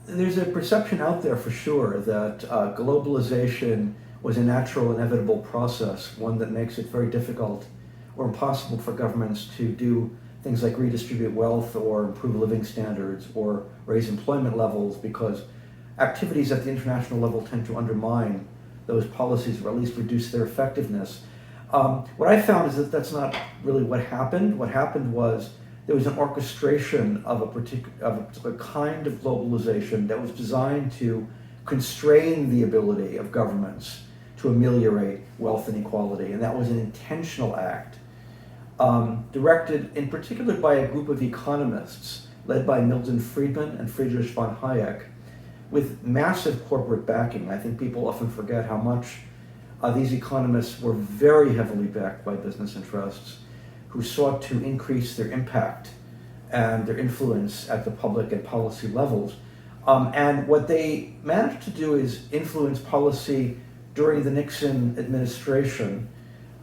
there's a perception out there for sure that globalization was a natural, inevitable process, one that makes it very difficult or impossible for governments to do things like redistribute wealth or improve living standards or raise employment levels, because activities at the international level tend to undermine those policies or at least reduce their effectiveness. What I found is that that's not really what happened. What happened was there was an orchestration of a particular kind of globalization that was designed to constrain the ability of governments to ameliorate wealth inequality, and that was an intentional act, directed in particular by a group of economists led by Milton Friedman and Friedrich von Hayek, with massive corporate backing. I think people often forget how much these economists were very heavily backed by business interests who sought to increase their impact and their influence at the public and policy levels. And what they managed to do is influence policy during the Nixon administration,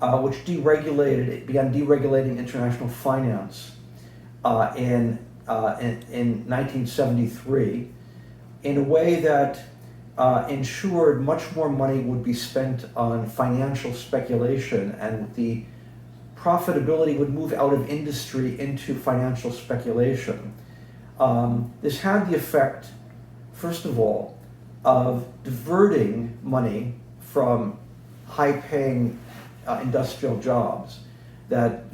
which began deregulating international finance in 1973 in a way that ensured much more money would be spent on financial speculation, and the profitability would move out of industry into financial speculation. This had the effect, first of all, of diverting money from high-paying industrial jobs, that,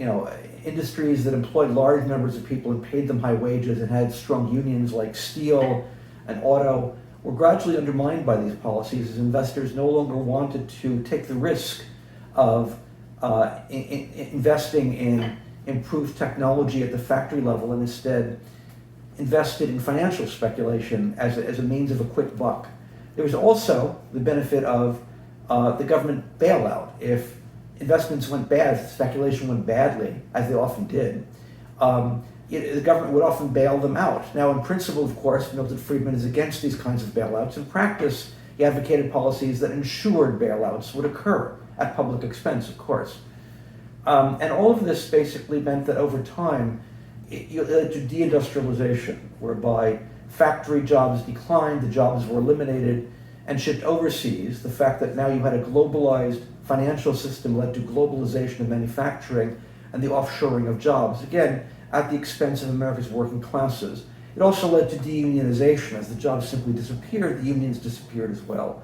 industries that employed large numbers of people and paid them high wages and had strong unions like steel and auto were gradually undermined by these policies, as investors no longer wanted to take the risk of investing in improved technology at the factory level, and instead invested in financial speculation as a means of a quick buck. There was also the benefit of the government bailout. If investments went bad, if speculation went badly, as they often did, the government would often bail them out. Now, in principle, of course, Milton Friedman is against these kinds of bailouts. In practice, he advocated policies that ensured bailouts would occur at public expense, of course. And all of this basically meant that over time, it led to deindustrialization, whereby factory jobs declined, the jobs were eliminated and shipped overseas. The fact that now you had a globalized financial system led to globalization of manufacturing and the offshoring of jobs, again, at the expense of America's working classes. It also led to deunionization. As the jobs simply disappeared, the unions disappeared as well.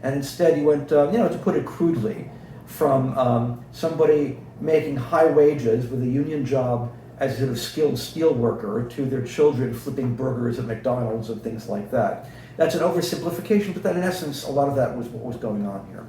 And instead you went, to put it crudely, from somebody making high wages with a union job as a sort of skilled steel worker to their children flipping burgers at McDonald's and things like that. That's an oversimplification, but that in essence, a lot of that was what was going on here.